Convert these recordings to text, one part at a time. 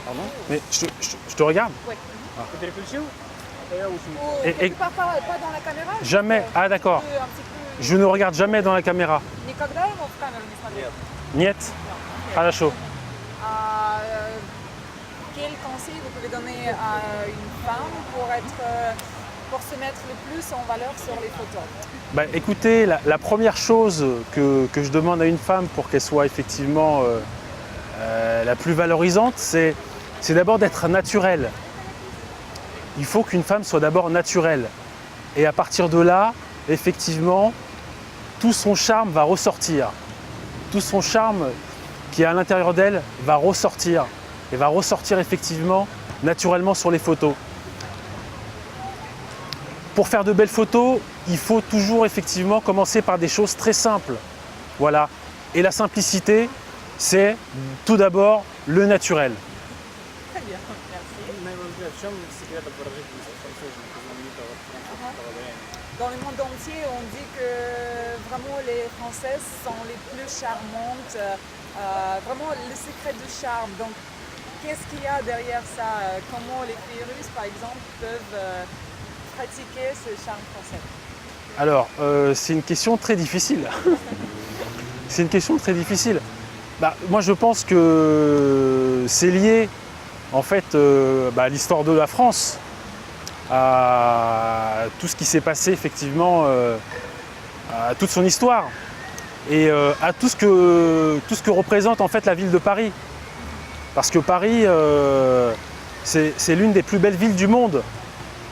Pardon? Mais je te regarde? Oui. Peut-être réfléchir? Ou Et- quelque part pas dans la caméra. Jamais. juste, Ah, d'accord. un petit peu. Je ne regarde jamais dans la caméra. Никогда ему в камеру не смотрел? Niet. Хорошо. Quel conseil vous pouvez donner à une femme pour se mettre le plus en valeur sur les photos? Bah, écoutez, la première chose que je demande à une femme pour qu'elle soit effectivement la plus valorisante, c'est d'abord d'être naturelle. Il faut qu'une femme soit d'abord naturelle. Et à partir de là, effectivement, tout son charme va ressortir. Tout son charme qui est à l'intérieur d'elle va ressortir. Et va ressortir effectivement naturellement sur les photos. Pour faire de belles photos, il faut toujours effectivement commencer par des choses très simples. Voilà. Et la simplicité, c'est tout d'abord le naturel. Très bien, merci. В чем секрет обворожительности француженки знаменитого французского дворянина? Dans le monde entier, on dit que vraiment les Françaises sont les plus charmantes, vraiment le secret du charme. Donc, qu'est-ce qu'il y a derrière ça? Comment les filles russes, par exemple, peuvent pratiquer ce charme français? Alors, c'est une question très difficile. C'est une question très difficile. Bah, moi, je pense que c'est lié, en fait, à l'histoire de la France, à tout ce qui s'est passé, effectivement, à toute son histoire, et à tout ce que représente, en fait, la ville de Paris. Parce que Paris, c'est l'une des plus belles villes du monde.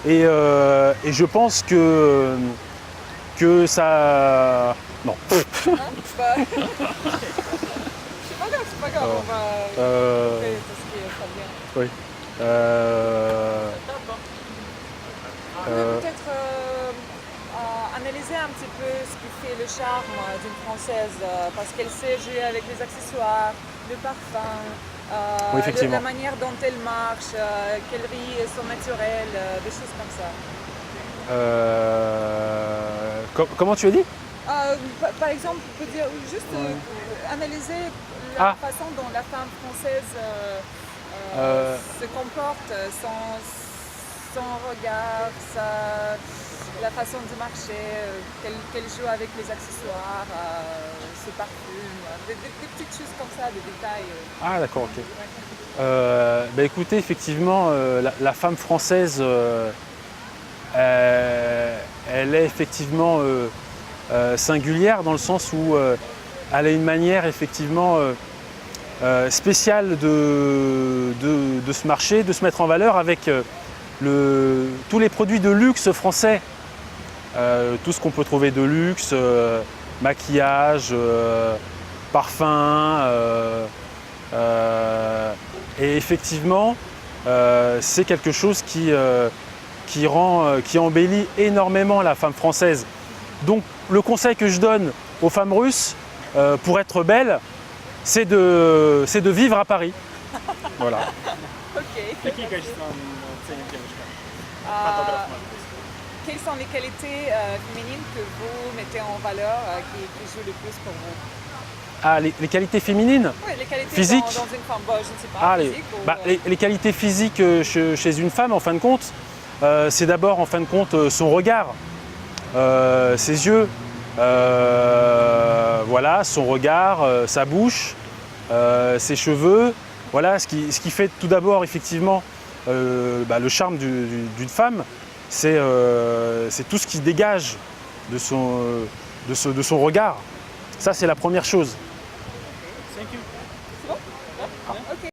Et je pense que ça... Non. Hein? C'est pas grave, on va couper tout ce qui est pas bien. Oui. Peut-être analyser un petit peu ce qui fait le charme d'une Française, parce qu'elle sait jouer avec les accessoires, le parfum, Oui, effectivement. la manière dont elle marche, qu'elle rit, son naturel, des choses comme ça. Comment tu as dit? Par exemple, on peut dire juste analyser la façon dont la femme française se comporte, son regard, la façon de marcher, qu'elle joue avec les accessoires, ce parfum, des petites choses comme ça, des détails. Ah d'accord, ok. Bah, écoutez, effectivement, la femme française, elle est effectivement singulière dans le sens où elle a une manière effectivement spéciale de se marcher, de se mettre en valeur avec tous les produits de luxe français. Tout ce qu'on peut trouver de luxe, maquillage, parfum. Et effectivement, c'est quelque chose qui embellit énormément la femme française. Donc le conseil que je donne aux femmes russes pour être belles, c'est de vivre à Paris. Voilà. Ok. Какие качества ценит девушка? Euh, Фотограф, может быть. Quelles sont les qualités féminines que vous mettez en valeur, qui jouent le plus pour vous? Ah, les qualités féminines? Oui, les qualités Physiques? dans une femme, je ne sais pas, Ah, physique ou, les qualités physiques chez une femme, en fin de compte, c'est d'abord, en fin de compte, son regard, ses yeux, voilà, son regard, sa bouche, ses cheveux. Voilà, ce qui fait tout d'abord, effectivement, le charme d'une femme, c'est tout ce qui dégage de son regard. Ça, c'est la première chose.